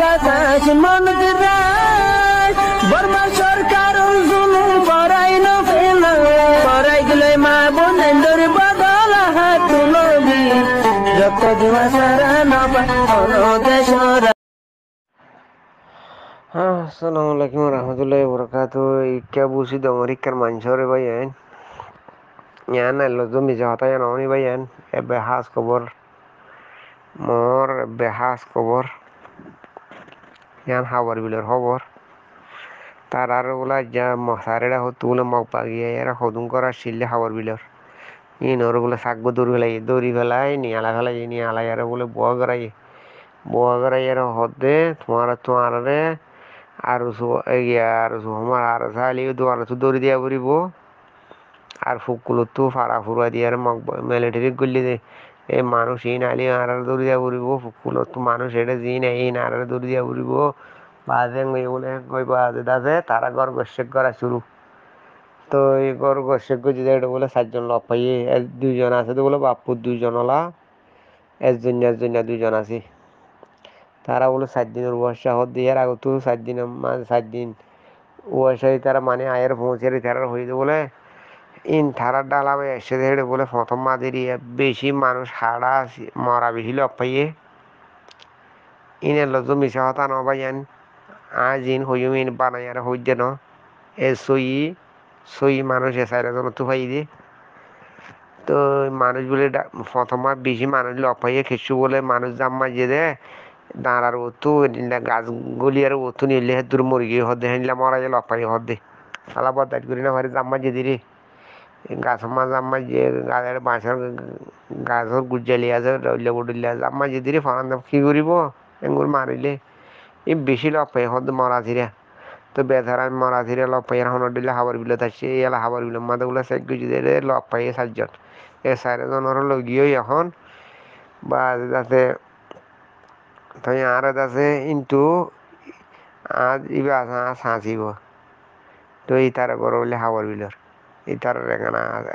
গাছ মন দিরাই বর্মা সরকার জুলুম করাই না ফেলা করাই গেলে মা বোনের বদল হাত তুলবি রক্ত দিবা সারা নবা দেশ। Assalamu alaikum warahmatullahi wabarakatuh. Ikka busi dongor ikkar manchore bayan. Yan allo zomi jahata yan oni bayan. Ebbe has kobor. Mor ebbe has kobor. Yan hawar biler hobor. Tarar ula ja masareda ho tule mok pagiya yara hodun kora shille hawar biler. In or bole sagbo dori velai ni ala yara bole boa garai yara hodde tumara re আর আমার আর সালি দোয়ার তো দৌড়ি দিয়া পড়িব আর ফুকুলো তো ফাড়া ফুরা দিয়ে মগ মিলিটারি গুলি দে এই মানুষ এই নালি আর দৌড়ি দিয়া পড়িব ফুকুলো তো মানুষ এটা জিন এই আর দৌড়ি দিয়া পড়িব বাজে বলে কই বাজে দাজে তারা ঘর গোশেক করা শুরু তো এই ঘর গোশেক করে যদি এটা বলে 4 জন লোক পাইয়ে দুইজন আছে তো বলে বাপুর 2 জন ওলা একজন 2 জন আছে তারা বলে 7 দিনের বর্ষা হত দিয়ে আর তো 7 দিন 7 দিন ওয়াশাই তারা মানে আয়ের পৌঁছে তারা হইতে বলে ইন থারার ডালাবে এসে ধরে বলে প্রথম মাঝেরই বেশি মানুষ হাড়া মরা বেশি লোক পাইয়ে ইনের লজ মিশা হতা ন ভাইয়ান আজ ইন হইম ইন বানাই আর হইতে ন এ সই মানুষ এসাইরা জন তো ভাই দি তো মানুষ বলে প্রথম বেশি মানুষ লোক পাইয়ে কিছু বলে মানুষ জাম মাঝে দে দাঁড়ার ওতু গাছ গলিয়ার ওতু নিলে দূর মুরগি হদে হেনলে মরা যে লপাই হদে সালা বদাত করি না ভারি জাম্মা যে দিরে গাছ মা জাম্মা যে গাছের বাঁশের গাছের গুজ্জালি আছে রইলে বুডুলিয়া জাম্মা যে দিরে ফান কি করিব এঙ্গুর মারিলে এই বেশি লপাই হদ মরা ধিরা তো বেধারা মরা ধিরে লপাইয়ের হন দিলে হাবার বিলত আসছে এলা হাবার বিলত মাদাগুলো সেক গুজি দিলে লপাইয়ে 7 জন এ 4 জনের লগিয়ে এখন বা যাতে তাই আর আছে কিন্তু আজ ইবা সাঁচিব তো এই তার গরো বলে হাওয়ার বিলর এই তার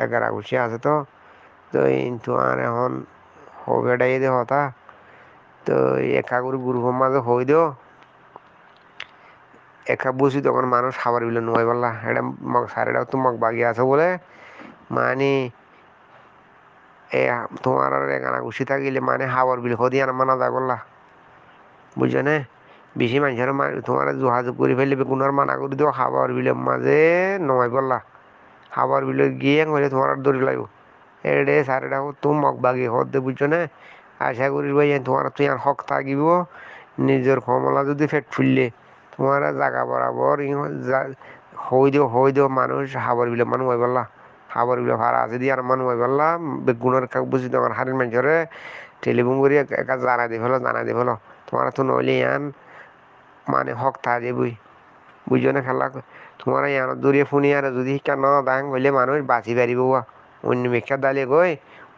এগারা গুছি আছে তো তো কিন্তু আর এখন হবেটাই দে হতা তো একা করে গ্রুপের মাঝে হই দিও একা বসি তখন মানুষ হাওয়ার বিলে নয় বললা এটা মগ সারেটাও তো মগ বাগিয়ে আছে বলে মানে এ তোমার আর এগানা গুছি থাকিলে মানে হাওয়ার বিল হদি আর মানা যায় বললা বুঝছো না বেশি মানুষের তোমার যোগাযোগ করে ফেললে বেগুনার মানা করে দিও খাবার বিলের মাঝে নয় বললা খাবার বিলে গিয়ে হলে তোমার দৌড়ি লাগবো এডে সারেটা তুমি মগ বাগি হতে বুঝছো না আশা করি ভাই তোমার তুই আর হক থাকিব নিজের কমলা যদি ফেট ফুললে তোমার জায়গা বরাবর হই দিও মানুষ খাবার বিলে মানুষ হয় বললা খাবার বিলে ভাড়া আছে দিয়ে আর মানুষ হয় বললা বেগুনের কাক বুঝি তোমার হারির মানুষরে টেলিফোন করি একা জানা দি ফেলো তোমার তো নইলে ইয়ান মানে হক তা দেবই বুঝছো না খেলা তোমার ইয়ানত দৌড়িয়ে ফোনে আর যদি শিক্ষা ন দাং হইলে মানুষ বাঁচি পারিব অন্য মেঘা দালে গই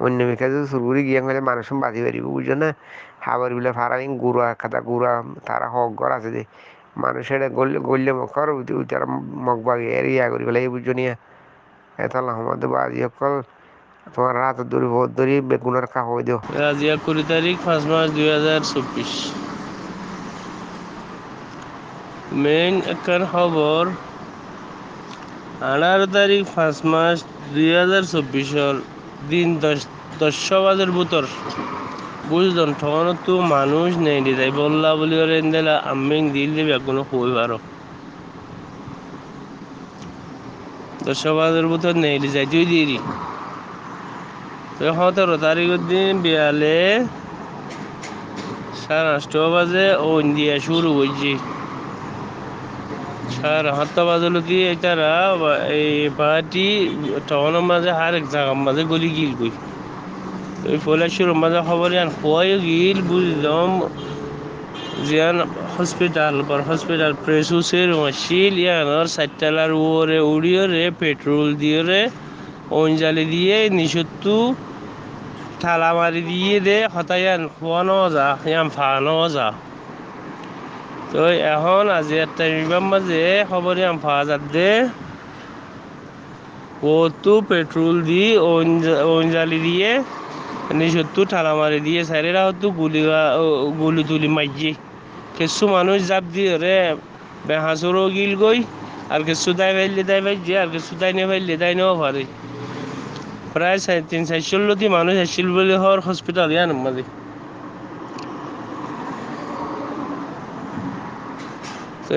অন্য মেঘা যদি সুরগুড়ি গিয়ে হলে মানুষ বাঁচি পারিব বুঝছো না খাবার বিলে ফারা গুড়া তারা হক ঘর আছে যে মানুষের গল্লে মখর তারা মগ বাগে এর ইয়া করি পেলাই বুঝছো নিয়া এতাল আহমদ বাজি সকল তোমার রাত দৌড়ি ভোট দৌড়ি বেগুনের খা হয়ে দিও রাজিয়া 20 তারিখ 5 মার্চ 2024 মেইন একখান খবর 18 তারিখ 5 মার্চ 2024 দিন 10 বাজের ভিতর বুঝলেন তখন তো মানুষ নেই দিদাই বললা বলি ওরে এনদেলা আমি দিল দেবে এখনো হই পারো 10 বাজের ভিতর নেই যাই তুই দিরি তো 17 তারিখের দিন বিয়ালে 8:30 বাজে ও ইন্ডিয়া শুরু হয়েছে 7:30 বাজলো কি এটারা এই পার্টি তখনের মাঝে আর এক জায়গার মাঝে গলি গিল কই ওই ফলাশুর মাঝে খবর ইয়ান হয়ে গিল বুঝলাম জিয়ান হসপিটাল প্রেসুসের মাসিল ইয়ানোর 4 ওরে উড়িয়ে রে পেট্রোল দিয়ে রে অঞ্জালি দিয়ে নিষত্তু থালা মারি দিয়ে দে হতায়ান খোয়ানো যা ইয়ান ফানো যা তো এখন আজি একটা মাঝে খবর ইয়ান ফাওয়া যাচ্ছে কত পেট্রোল দিয়ে অঞ্জালি দিয়ে নিষত্তু থালা মারি দিয়ে স্যারেরা হতো গুলি তুলি মাইজি কিছু মানুষ জাপ দিয়ে রে বেহাসরও গিল গই আর কিছু দায় যে আর কিছু দায় নেওয়া পারে প্রায় 300-400 মানুষ আসছিল বলে হওয়ার হসপিটাল ইয়ান মাঝে তো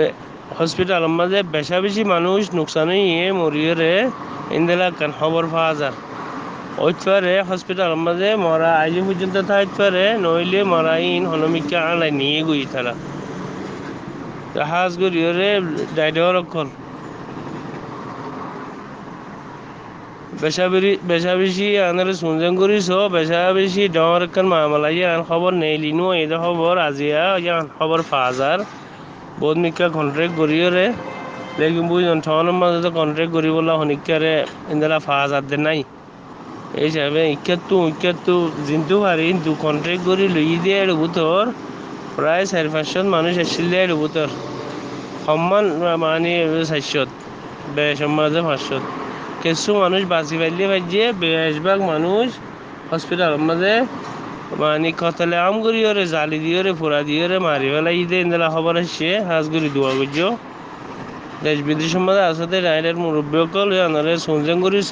হসপিটাল মাঝে বেশি মানুষ নুকসান হয়ে মরিয়ে রে ইন্দিলা কান খবর পাওয়া যায় ওইটারে হসপিটাল মাঝে মরা আজ পর্যন্ত থাকতে নইলে মরা ইন হনমিকা আলাই নিয়ে গই তারা হাজ করিয়ে রে ডাইডর অক্ষর বেশি আনারে শুনছেন করিস বেশি ডর কান মামলাই আন খবর নেইলিনো এই খবর আজিয়া খবর পাওয়া যায় বহুত মিকা কন্ট্রেক্ট করিয়ে রে লেকিন বুঝলেন ঠনের মাঝে তো কন্ট্রেক্ট করি বলা হনিকারে ইন্দিলা পাওয়া যাতে নাই এই হিসাবে ইক্কাতু জিনতে পারি কিন্তু কন্ট্রাক্ট করে লই দিয়ে বুতর প্রায় 400-500 মানুষ আসছিল দিয়ে বুতর সম্মান মানে 400 বেসম্মানে 500 কিছু মানুষ বাঁচি পাইলে বেশভাগ মানুষ হসপিটালের মাঝে মানে কতলে আম করিও রে জালি দিও রে ফোড়া দিও রে মারি ফেলাই দিয়ে ইন্দিলা খবর আসছে হাজগুড়ি দোয়া করছো দেশ বিদেশের মাঝে আসতে রাইডের মুরব্বী সকল জানারে শুনছেন করিস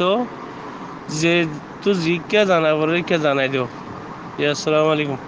যে তো জিজ্ঞা জানা পরে কে জানাই দিও আসসালামু আলাইকুম